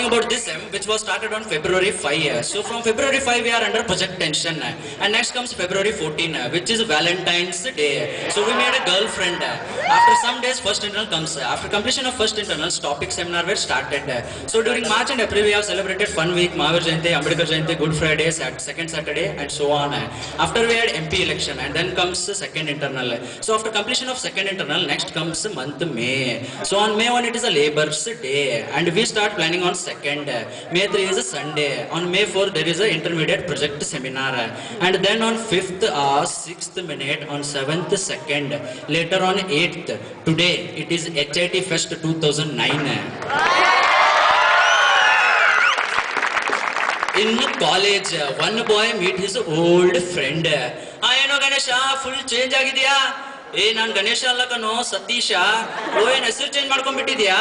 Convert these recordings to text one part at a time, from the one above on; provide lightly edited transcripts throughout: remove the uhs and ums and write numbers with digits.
about this sem, which was started on February 5. So from February 5, we are under project tension. And next comes February 14, which is Valentine's Day. So we made a girlfriend. After some days, first internal comes. After completion of first internals, topic seminar were started. So during March and April, we have celebrated Fun Week, Mahavir Jayanti, Ambedkar Jayanti, Good Friday, second Saturday, and so on. After we had MP election, and then comes the second internal. So after completion of second internal, next comes month May. So on May 1, it is a Labour's Day, and we start planning on 2nd. May 3 is a Sunday. On May 4, there is a intermediate project seminar, and then on 5th, 6th minute, on 7th, 2nd, later on 8th. Today, it is HIT Fest 2009. In college, one boy meet his old friend. ಏನೋ Ganesha full change ಆಗಿದ್ಯಾ? ನಾನ್ ಗಣೇಶ ಅಲ್ಲ ಕಣೋ, ಸತೀಶ. ಏನ್ ಹೆಸರು change ಮಾಡ್ಕೊಂಡ್ಬಿಟ್ಟಿದ್ಯಾ?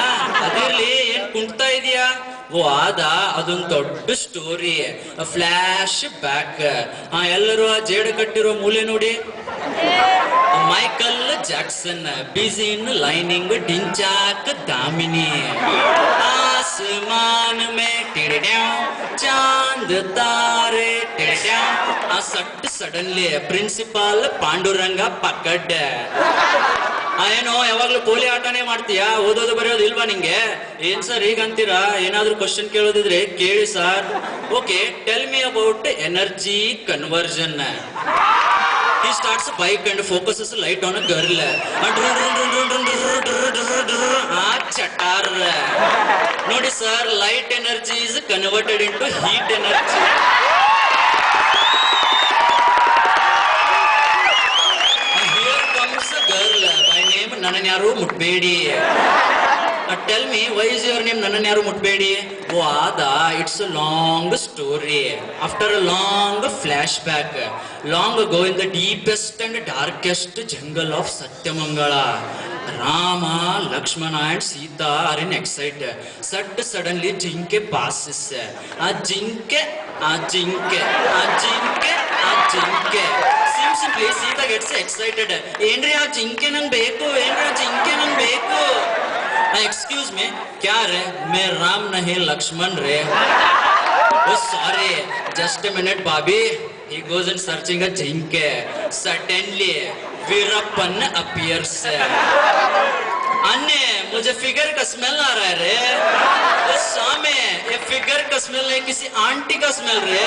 ಅದಿರ್ಲಿ, ಏನ್ ಕುಂಟ್ತಾ ಇದೀಯಾ? ಅದೊಂದು ದೊಡ್ಡ ಸ್ಟೋರಿ, ಫ್ಲಾಶ್ ಬ್ಯಾಕ್. ಎಲ್ಲರೂ ಆ ಜೇಡ ಕಟ್ಟಿರೋ ಮೂಲೆ ನೋಡಿ. ಮೈಕಲ್ ಜಾಕ್ಸನ್, ಬಿಸಿ ಇನ್ ಲೈನಿಂಗ್, ಡಿಂಚಾಕ್ ದಾಮಿನಿ. आसमान में चांद तारे सट सडನ್ಲಿ ಪ್ರಿನ್ಸಿಪಾಲ್ ಪಾಂಡುರಂಗ ಪಕಡ್. ಏನೋ ಯಾವಾಗ್ಲೂ ಪೋಲಿ ಆಟನೇ ಮಾಡ್ತೀಯಾ? ಓದೋದು ಬರೆಯೋದು ಇಲ್ವಾ ನಿಂಗೆ? ಏನ್ ಸರ್ ಹೀಗಂತೀರಾ? ಏನಾದ್ರೂ ಕ್ವಶನ್ ಕೇಳೋದಿದ್ರೆ ಕೇಳಿ sir. Okay, tell me about energy conversion. He starts a bike and focuses a light on a girl. Chatar. Notice sir, light energy is converted into heat energy. Here comes a girl by name Nananyaru Mutbedi. Tell me, why is your name Nananyaru Mutbedi? It's a long story. After a long flashback, long ago in the deepest and darkest jungle of Satyamangala, Rama, Lakshmana and Sita are in excitement. Suddenly Jinke passes. Jinke. Simply Sita gets excited. Endri aa Jinke nang beku, Excuse me, क्या रे? मैं राम नहीं लक्ष्मण रे. Oh sorry, just a minute Bobby. He goes and searching a jinke. Suddenly, Veerappan appears. अन्य मुझे figure का smell आ रहा है रे. सामे ये फिगर का स्मेल है, किसी आंटी का स्मेल रे.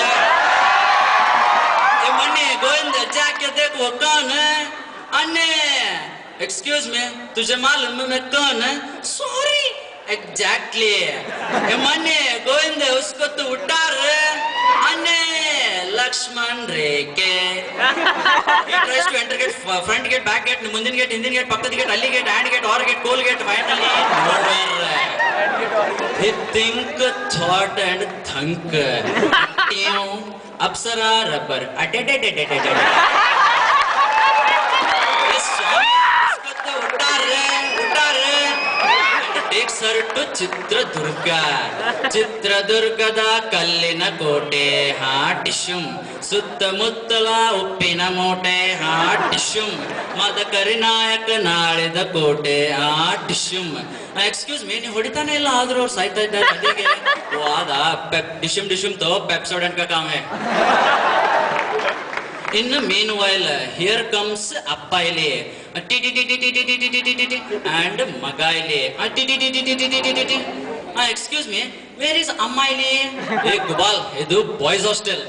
ये मन्ने गोविंद जाके देख वो कौन है? अन्य एक्सक्यूज मी, तुझे मालूम है मैं कौन है? Sorry, exactly. मने गोविंद उसको तू उठा रे. अने Lakshman रेके. He tries to enter gate, front gate, back gate, ಮುಂದಿನ gate, ಹಿಂದಿನ gate, ಪಕ್ಕದ gate, ಅಲ್ಲಿ gate, hand gate, or gate, coal gate, finally nowhere. He think, thought and thunk. Apsara rubber. Takes her to ಚಿತ್ರದುರ್ಗದ ಕಲ್ಲಿನ ಕೋಟೆ. ಟಿಶ್ಯುಂ ಸುತ್ತಮುತ್ತಲ ಉಪ್ಪಿನ ಮೂಟೆ. ಟಿಶ್ಯುಂ ಮದಕರಿನಾಯಕ ನಾಳಿದ ಕೋಟೆ. ಟಿಶ್ಯುಂ. ಎಕ್ಸ್ಕ್ಯೂಸ್ ಮೀ, ನೀವು ಹೊಡಿತಾನೆ ಇಲ್ಲ, ಆದ್ರೂ ಅವ್ರು ಸಾಯ್ತಾ ಇದ್ದಾರೆ ಅದಿಗೆ. ಡಿಶ್ಯುಂ ಡಿಶ್ಯುಂ ತೋ ಪೆಪ್ಸೋಡೆಂಟ್ ಕಾ com high. In the meanwhile, here comes Appaile and Magaile. Excuse me, where is Ammaile? Hey Gubal, idu boys hostel.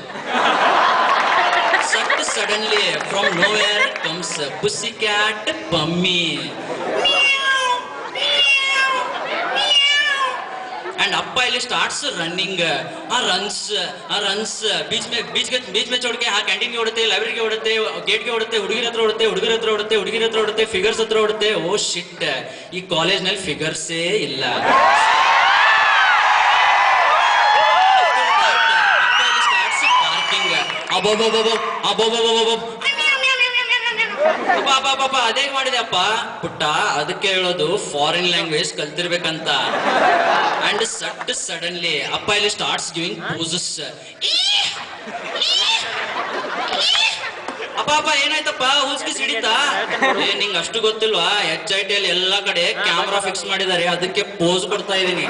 Suddenly, from nowhere comes Pussycat Pummy. And Appaile starts running. runs बीच में छोड़ के canteen के उड़ते, library के उड़ते, gate के उड़ते, ಹುಡುಗಿರ ಹತ್ರ ಉಡುತ್ತೆ, ಫಿಗರ್ಸ್ ಹತ್ರ ಉಡುತ್ತೆ. ಓ ಶಿಟ್, ಈ ಕಾಲೇಜ್ ನಲ್ಲಿ ಫಿಗರ್ಸೇ ಇಲ್ಲ. ಪಾಪ ಅದೇ ಮಾಡಿದೆ ಅಪ್ಪ ಪುಟ್ಟ, ಅದಕ್ಕೆ ಹೇಳೋದು ಫಾರಿನ್ ಲ್ಯಾಂಗ್ವೇಜ್ ಕಲ್ತಿರ್ಬೇಕಂತ. ಅಂಡ್ ಸಡನ್ಲಿ ಅಪ್ಪ ಇಲ್ಲಿ ಸ್ಟಾರ್ಟ್ಸ್ ಗಿವಿಂಗ್ ಪೋಸಸ್. ಅಪ್ಪ ಏನಾಯ್ತಪ್ಪ, ಹುಸ್ಕಿ ಸಿಡಿತಾ? ನಿಂಗೆ ಅಷ್ಟು ಗೊತ್ತಿಲ್ವಾ? HIT ಅಲ್ಲಿ ಎಲ್ಲಾ ಕಡೆ ಕ್ಯಾಮ್ರಾ ಫಿಕ್ಸ್ ಮಾಡಿದ್ದಾರೆ, ಅದಕ್ಕೆ ಪೋಸ್ ಕೊಡ್ತಾ ಇದೀನಿ.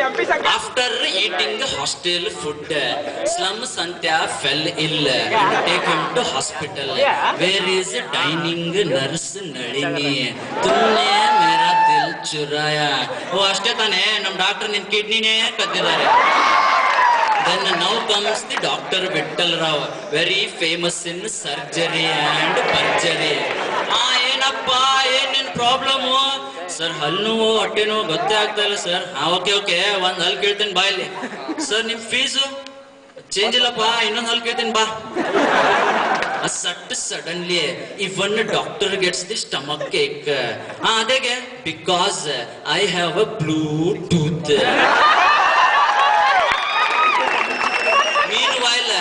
After eating hostel food, Slum Santya fell ill and take him to hospital. Where is dining nurse Nalini? तुमने मेरा दिल चुराया. वो अष्टे ताने नम डॉक्टर निन किडनी ने कद्दिदारे. Then now comes the Dr. Vittal Rao, very famous in surgery and perjury. ಏನಪ್ಪಾ ಏನೇನ್ ಪ್ರಾಬ್ಲಮ್ ಸರ್ ಹಲ್ಲು ನೋವು ಹೊಟ್ಟೆ ನೋವು ಗೊತ್ತೇ ಆಗ್ತಾ ಇಲ್ಲ ಸರ್. ಓಕೆ ಒಂದ್ ಹಲ್ ಕೇಳ್ತೀನಿ ಬಾ ಇಲ್ಲಿ. ಸರ್ ನಿಮ್ ಫೀಸು ಚೇಂಜ್ ಇಲ್ಲಪ್ಪ, ಇನ್ನೊಂದ್ ಹಲ್ ಕೇಳ್ತೀನಿ ಬಾ. ಸಡನ್ಲಿ ಇವನ್ doctor gets the stomach ache. ಅದೇಗೆ because I have a bluetooth. Meanwhile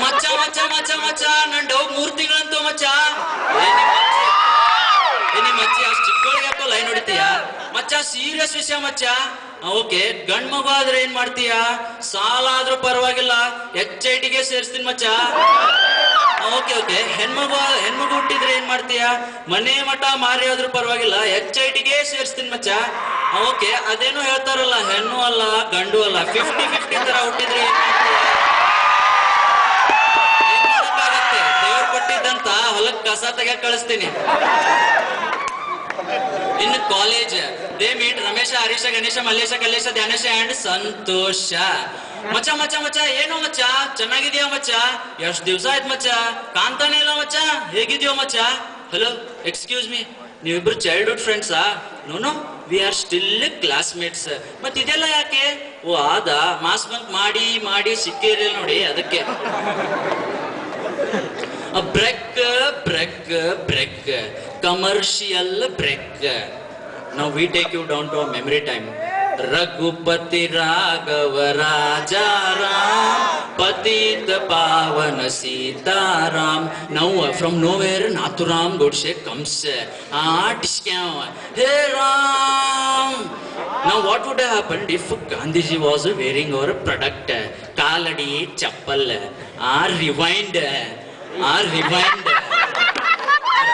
ಮಚ್ಚ ಮಚ್ಚ ಮಚ್ಚ ಮಚ್ಚ ನನ್ ಡೌ 3 ತಿಂಗಳಂತೂ ಮಚ್ಚ. ಮಚ್ಚ ಅಷ್ಟು ಚಿಕ್ಕಗಳಿಗೆ ಯಾಕೋ ಲೈನ್ ಹೊಡಿತೀಯ ಮಚ್ಚ? ಸೀರಿಯಸ್ ವಿಷಯ ಮಚ್ಚ. ಓಕೆ, ಗಂಡ್ ಮಗು ಆದ್ರೆ ಏನ್ ಮಾಡ್ತೀಯ? ಸಾಲ ಆದ್ರೂ ಪರವಾಗಿಲ್ಲ, HITಗೆ ಸೇರಿಸ್ತೀನಿ ಮಚ್ಚ. ಓಕೆ, ಹೆಣ್ಮಗು ಹುಟ್ಟಿದ್ರೆ ಏನ್ ಮಾಡ್ತೀಯ? ಮನೆ ಮಠ ಮಾರಿ ಆದ್ರೂ ಪರವಾಗಿಲ್ಲ, HITಗೆ ಸೇರಿಸ್ತೀನಿ ಮಚ್ಚ. ಓಕೆ, ಅದೇನೋ ಹೇಳ್ತಾರಲ್ಲ, ಹೆಣ್ಣು ಅಲ್ಲ ಗಂಡು ಅಲ್ಲ, 50-50 ತರ ಹುಟ್ಟಿದ್ರೆ ಏನ್ ಮಾಡ್ತೀಯ? ಏನ್ ಮಾಡಕ್ಕಾಗತ್ತೆ? ದೇವ್ರು ಕೊಟ್ಟಿದ್ದಂತ ಹೊಲಕ್ ಕಸ ತೆಗೆ ಕಳಿಸ್ತೀನಿ. In college, they meet Ramesha, Harisha, Ganesha, Malesha, Kalesha, Dhyanesha and Santosha. ಮಚ್ಚ ಏನೋ ಮಚ್ಚ, ಚೆನ್ನಾಗಿದ್ಯಾ ಮಚ್ಚ? ಎಷ್ಟು ದಿವಸ ಆಯ್ತು ಮಚ್ಚ, ಕಾಣ್ತಾನೆ ಇಲ್ಲ ಮಚ್ಚ, ಹೇಗಿದ್ಯೋ ಮಚ್ಚ? ಹಲೋ, ಎಕ್ಸ್ಕ್ಯೂಸ್ ಮೀ, ನೀವಿಬ್ರು ಚೈಲ್ಡ್ಹುಡ್ ಫ್ರೆಂಡ್ಸಾ? No, we are still classmates. ಮತ್ ಇದೆಲ್ಲ ಯಾಕೆ? ಓ ಮಾಸ್ ಬಂಕ್ ಮಾಡಿ ಸಿಕ್ಕಿರಲಿಲ್ಲ ನೋಡಿ, ಅದಕ್ಕೆ. Break, commercial break. Now we take you down to a memory time. Raghupati Raghava Raja Ram, Patit Pavana Sita Ram. Now from nowhere Nathuram Godse comes. Hey Ram! Now what would have happened if Gandhiji was wearing our product? Kaladi Chappal. Rewind.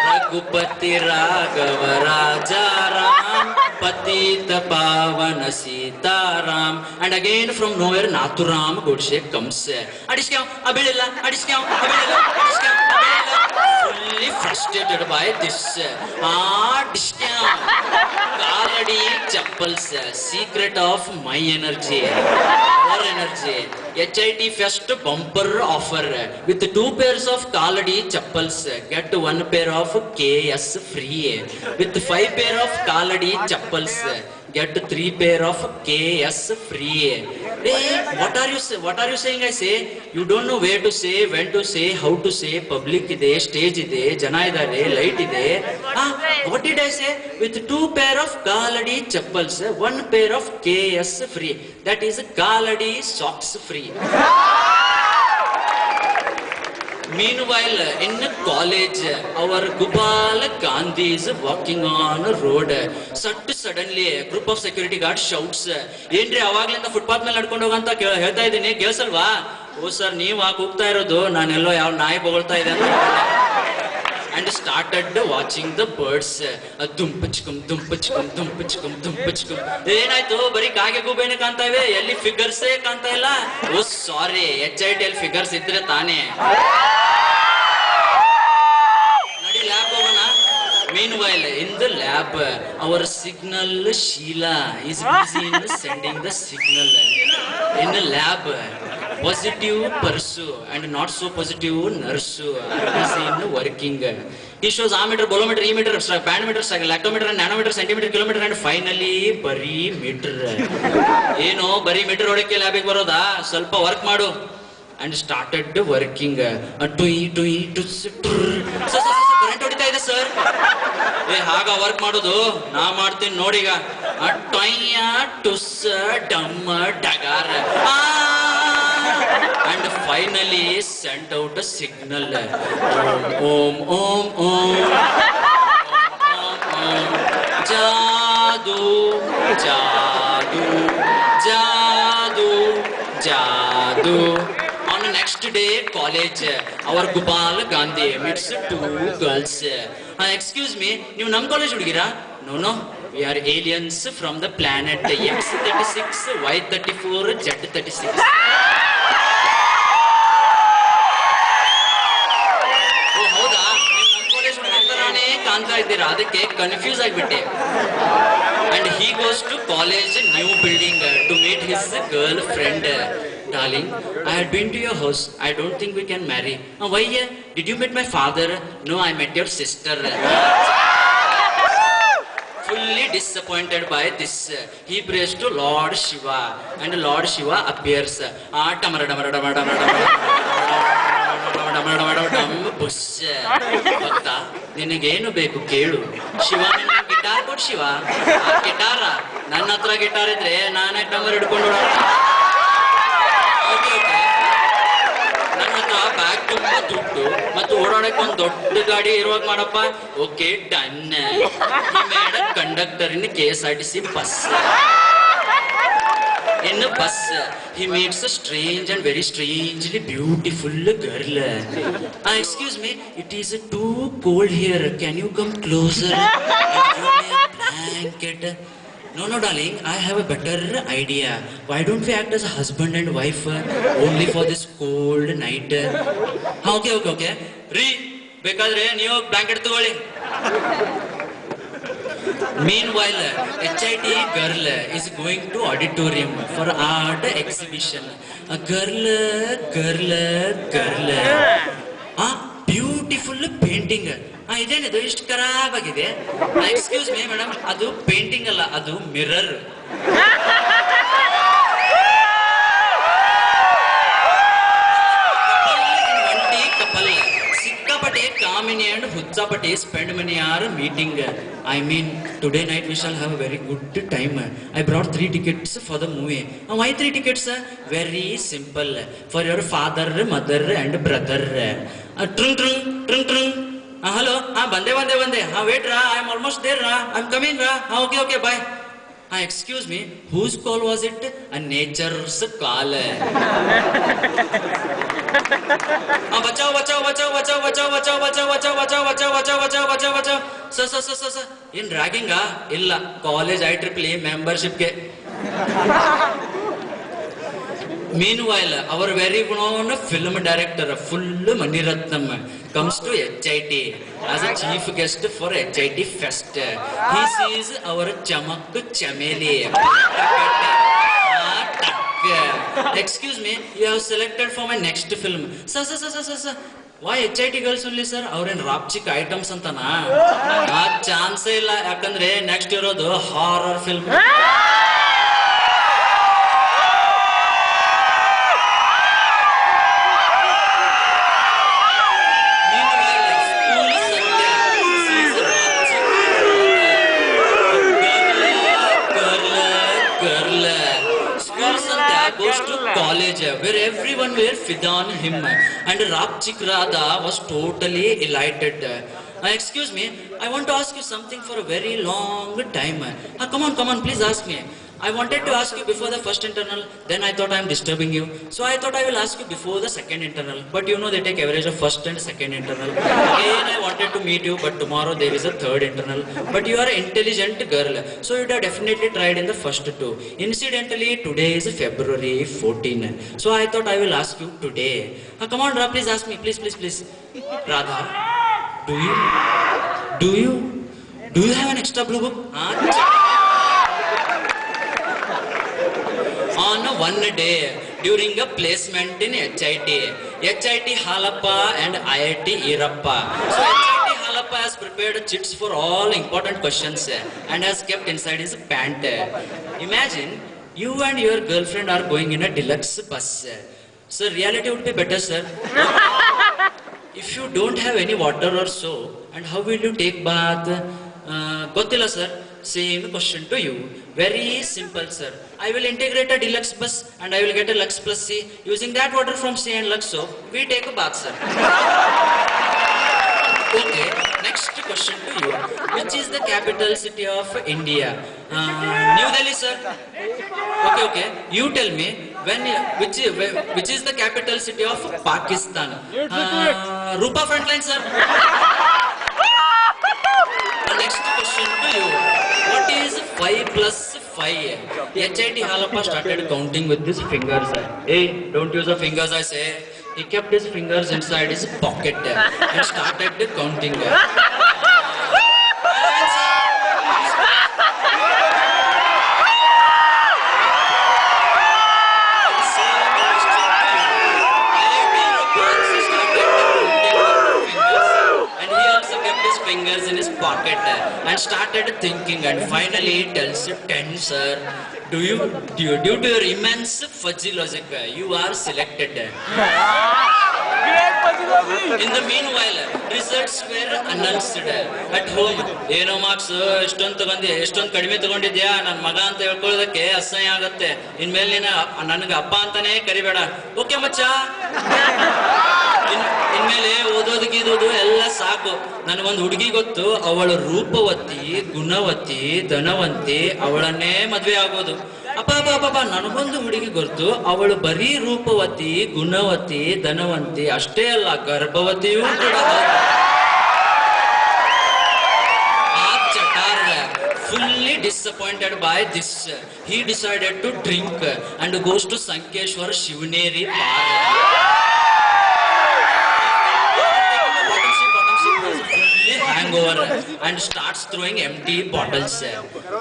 Raghupati Raghava Raja Ram, Patita Pavana Sita Ram. And again from nowhere Nathuram Godse comes. Adishkyav abelilla, fully frustrated by this. Kaladi Chappals, secret of my energy, our energy. HIT Fest bumper offer with 2 pairs of Kaladi Chappals, get 1 pair of KS free. With 5 pair of Kaladi Chappals, get 3 pair of KS free. Hey, what are you saying? I say you don't know where to say, when to say, how to say. Public ide, stage ide, jana idare, light ide. What did I say? With 2 pair of Kaladi Chappals, 1 pair of KS free. That is Kaladi socks free. Meanwhile, in college, our Gopal Gandhi is walking on a road. Suddenly, a group of security guards shouts, "Yendri avaglinda footpath ಮೇಲೆ ನಡ್ಕೊಂಡು ಹೋಗಂತ ಹೇಳ್ತಾ ಇದ್ದೀನಿ, ಕೇಳಿಸಲ್ವಾ?" ಓ sir, ನೀವು ಹೋಗ್ತಾ ಇರೋದು, ನಾನೆಲ್ಲೋ ಯಾವ ನಾಯಿ ಬೊಗಳ್ತಾ ಇದೆ ಅಂತ. And started watching the birds. Dumpachkum. ಏನಾಯ್ತು? ಬರೀ ಕಾಗೆ ಗೂಬೇನೆ ಕಾಣ್ತಾ ಇವೆ, ಎಲ್ಲಿ ಫಿಗರ್ಸೇ ಕಾಣ್ತಾ ಇಲ್ಲ. ಓ ಸಾರಿ, HIT ಅಲ್ಲಿ ಫಿಗರ್ಸ್ ಇದ್ರೆ ತಾನೇ. ನಡಿ ಲ್ಯಾಬ್ ಹೋಗೋಣ. Meanwhile, in the lab, our signal Sheila is busy in sending the signal. In the lab, positive pursue and not so positive nurse are busy in working. He shows ammeter, bolometer, e-meter, band meter, lactometer, and nanometer, centimeter, kilometer, and finally bari meter. ಏನು ಬರೀ metre ಹೊಡಕ್ಕೆ ಲ್ಯಾಬಿಗೆ ಬರೋದಾ? ಸ್ವಲ್ಪ work ಮಾಡು. And started working. Current ಹೊಡಿತಾ ಇದೆ sir. ಹಾಗ work ಮಾಡೋದು? ನಾ ಮಾಡ್ತೀನಿ ನೋಡೀಗ. ಟುಸ್ ಡಮ್ಮ ಡಗಾರ್. And finally sent out a signal. Om. Jadu. On the next day, college, our Gopal Gandhi meets 2 girls. Excuse me, ನೀವು ನಮ್ಮ college ಹುಡುಗಿರಾ? No, We are aliens from the planet X36, Y34, Z36. ಓ ಹೌದಾ, ನೀವು ನಮ್ಮ college ತರಾನೇ ಕಾಣ್ತಾ ಇದ್ದೀರಾ, ಅದಕ್ಕೆ confuse ಆಗಿಬಿಟ್ಟೆ. And he goes to college, new building, to meet his girlfriend. Darling, I had been to your house. I don't think we can marry. Why? Did you meet my father? No, I met your sister. Fully disappointed by this, he prays to Lord Shiva, and Lord Shiva appears. ಬುಸ್ ಭಕ್ತ, ನಿನಗೇನು ಬೇಕು ಕೇಳು. ಶಿವ ನನ್ನ guitar ಕೊಟ್ಟು ಶಿವ. ಆ ಗಿಟಾರ ನನ್ನ ಹತ್ರ guitar ಇದ್ರೆ ನಾನೇ ಟಮರ್ ಹಿಡ್ಕೊಂಡು ನನ್ನ ಹತ್ರ ಬ್ಯಾಗ್ ತುಂಬಾ ದುಡ್ಡು ಮತ್ತು ಓಡಾಡಕ್ಕೆ ಒಂದು ದೊಡ್ಡ ಗಾಡಿ ಇರುವಾಗ ಮಾಡಪ್ಪ. Okay done. ಮೇಡ conductor in KSRTC bus. In a bus, he meets a strange and very strangely beautiful girl. Excuse me, it is too cold here. Can you come closer and give me a blanket? No, darling, I have a better idea. Why don't we act as a husband and wife only for this cold night? Okay. Re, ಬೇಕಾದ್ರೆ ನೀವು blanket ತಗೊಳ್ಳಿ. Meanwhile, HIT girl is going to auditorium for art exhibition. A girl. Beautiful painting. ಇದೇನಿದು ಇಷ್ಟು ಖರಾಬ್ ಆಗಿದೆ? Excuse me madam, ಅದು painting ಅಲ್ಲ, ಅದು mirror. Kamini and Hutsapati spend many hours meeting. I mean, today night we shall have a very good time. I brought 3 tickets for the movie. Why 3 tickets? Very simple. For your father, mother and brother. Trung. Hello. Bande. Wait ra. I'm almost there ra. I'm coming ra. Okay, bye. Excuse me, whose call was it? A nature's call. ಬಚಾವ್. Sir ಏನ್ ರ್ಯಾಗಿಂಗ? ಇಲ್ಲ, college IEEE ಮೆಂಬರ್ಶಿಪ್ಗೆ. Meanwhile, our very known film director, full Maniratnam, comes to HIT as a chief guest for HIT Fest. He sees our Chamak Chameli. Excuse me, you have selected for my next film. Sir. Why HIT girls only, sir? ಅವ್ರೇನ್ ರಾಪ್ಚಿಕ್ items ಅಂತನಾ? ಆ ಚಾನ್ಸೇ ಇಲ್ಲ, ಯಾಕಂದ್ರೆ next ಇರೋದು horror film. Goes to college where everyone were fida on him, and Rapchik Radha was totally elated. Excuse me, I want to ask you something for a very long time. Come on, please ask me. I wanted to ask you before the first internal, then I thought I am disturbing you. So I thought I will ask you before the second internal. But you know they take average of first and second internal. Again I wanted to meet you, but tomorrow there is a third internal. But you are an intelligent girl, so you would have definitely tried in the first 2. Incidentally, today is February 14. So I thought I will ask you today. Come on, Ra, please ask me, please. Radha, do you have an extra blue book? On one day during a placement in HIT Halappa and IIT Irappa. So HIT Halappa has prepared chits for all important questions and has kept inside his pant. Imagine you and your girlfriend are going in a deluxe bus. Sir, reality would be better, sir. If you don't have any water or so, and how will you take bath? Gottilla, sir. Same question to you. Very simple, sir. I will integrate a deluxe bus and I will get a Lux Plus C. Using that water from C and Lux soap, we take a bath, sir. Okay, next question to you. Which is the capital city of India? New Delhi, sir. Okay. You tell me which is the capital city of Pakistan? Rupa Frontline, sir. Next question to you. What is 5 plus 5. HIT Halappa started counting with his fingers. Hey, don't use the fingers, I say. He kept his fingers inside his pocket and started counting. Fingers in his pocket and started thinking, and finally he tells 10, sir, due to your immense fuzzy logic, you are selected. In the meanwhile, results were announced at home. ಏನೋ marks ಎಷ್ಟೊಂದು ತಗೊಂಡಿ, ಎಷ್ಟೊಂದು ಕಡಿಮೆ ತಗೊಂಡಿದ್ಯಾ, ನನ್ನ ಮಗ ಅಂತ ಹೇಳ್ಕೊಳ್ಳೋದಕ್ಕೆ ಅಸಹ್ಯ ಆಗತ್ತೆ. ಇನ್ಮೇಲೆ ನೀನು ನನಗೆ ಅಪ್ಪ ಅಂತಾನೆ ಕರಿಬೇಡ. ಓಕೆ ಮಚ್ಚ, ಇನ್ಮೇಲೆ ಓದೋದಕ್ಕಿದು ಎಲ್ಲ ಸಾಕು. ನನಗೊಂದು ಹುಡುಗಿ ಗೊತ್ತು, ಅವಳು ರೂಪವತಿ, ಗುಣವತಿ, ಧನವಂತಿ, ಅವಳನ್ನೇ ಮದ್ವೆ ಆಗೋದು. ಅಪ್ಪ ನನಗೊಂದು ಹುಡುಗಿ ಗೊತ್ತು, ಅವಳು ಬರೀ ರೂಪವತಿ, ಗುಣವತಿ, ಧನವಂತಿ ಅಷ್ಟೇ ಅಲ್ಲ, ಗರ್ಭವತಿಯೂ ಕೂಡ. Fully disappointed by this, he decided to drink and goes to Sankeshwar Shivneri Bar. Hangover and starts throwing empty bottles.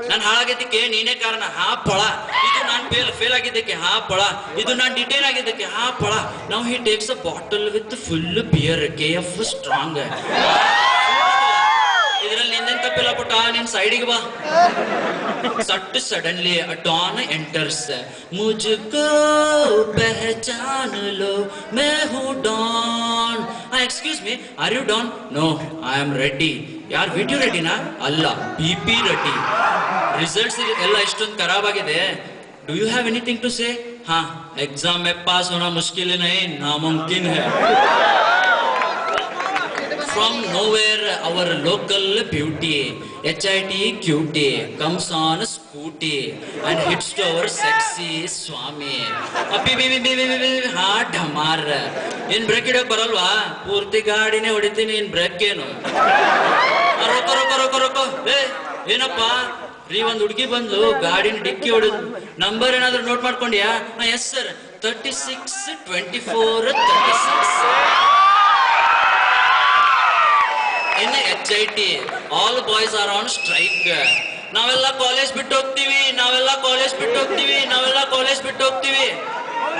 ನಾನು ಹಾಳಾಗಿದ್ದಕ್ಕೆ ನೀನೇ ಕಾರಣ, ಹಾ ಪಳ. ಇದು ನಾನು ಫೇಲ್ ಆಗಿದ್ದಕ್ಕೆ, ಹಾ ಪಳ. ಇದು ನಾನು ಡಿಟೈನ್ ಆಗಿದ್ದಕ್ಕೆ, ಹಾ ಪಳ. Now he takes a bottle with full beer, KF strong. ಇದರಲ್ಲಿ ನಿಂದೇನು ತಪ್ಪಿಲ್ಲ ಪುಟ್ಟ, ನಿನ್ ಸೈಡಿಗೆ ಬಾ. Suddenly a dawn enters. मुझको पहचान लो, मैं हूँ Dawn. Excuse me, are you Dawn? No, I am ready. ಯಾರು ವಿಡಿಯೋ ರೆಡಿನಾ? ಅಲ್ಲ, BP ರೆಡಿ. ರಿಸಲ್ಟ್ಸ್ ಎಲ್ಲ ಇಷ್ಟೊಂದು ಖರಾಬ್ ಆಗಿದೆ. Do you have anything to say? हाँ, एग्जाम में पास होना मुश्किल नहीं, नामुमकिन है. From nowhere, our local beauty, HIT cutie, comes on a scooty and hits to our sexy Swami. Hot ಢಮಾರ್. ಏನ್ ಬ್ರೇಕ್ ಇಡೋಕ್ ಬರಲ್ವಾ? ಪೂರ್ತಿ ಗಾಡಿನೇ ಹೊಡಿತೀನಿ, ಇನ್ ಬ್ರೇಕ್ ಏನು? ರೊಕ್ಕ ಏನಪ್ಪ ರೀ, ಒಂದ್ ಹುಡುಗಿ ಬಂದು ಗಾಡಿನ ಡಿಕ್ಕಿ ಹೊಡೆದು. ನಂಬರ್ ಏನಾದ್ರು ನೋಟ್ ಮಾಡ್ಕೊಂಡ್ಯಾ? Yes sir, 36 24 36. In HIT, all boys are on strike. ನಾವೆಲ್ಲ ಕಾಲೇಜ್ ಬಿಟ್ಟು ಹೋಗ್ತೀವಿ.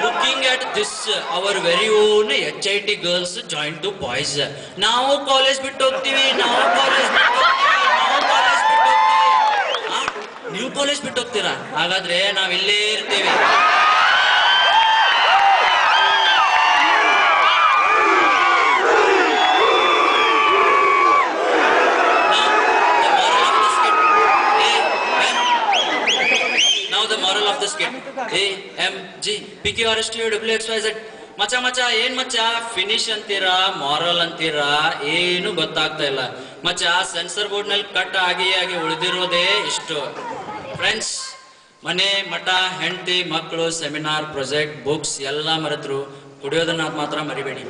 Looking at this, our very own HIT girls join to boys. ನಾವು ಕಾಲೇಜ್ ಬಿಟ್ಟು ಹೋಗ್ತೀವಿ. ನೀವು ಕಾಲೇಜ್ ಬಿಟ್ಟು ಹೋಗ್ತೀರಾ? ಹಾಗಾದ್ರೆ ನಾವ್ ಇಲ್ಲೇ ಇರ್ತೀವಿ. AMG PQRSTUWXYZ. ಮಚ್ಚ ಏನ್ ಮಚ್ಚ, ಫಿನಿಶ್ ಅಂತೀರಾ, ಮಾರಲ್ ಅಂತೀರಾ, ಏನು ಗೊತ್ತಾಗ್ತಾ ಇಲ್ಲ ಮಚ್ಚ. ಸೆನ್ಸರ್ ಬೋರ್ಡ್ ನಲ್ಲಿ ಕಟ್ ಆಗಿ ಉಳಿದಿರೋದೇ ಇಷ್ಟು. ಫ್ರೆಂಡ್ಸ್, ಮನೆ, ಮಠ, ಹೆಂಡತಿ, ಮಕ್ಕಳು, ಸೆಮಿನಾರ್, ಪ್ರಾಜೆಕ್ಟ್, ಬುಕ್ಸ್ ಎಲ್ಲ ಮರೆತರು, ಕುಡಿಯೋದನ್ನ ಮಾತ್ರ ಮರಿಬೇಡಿ.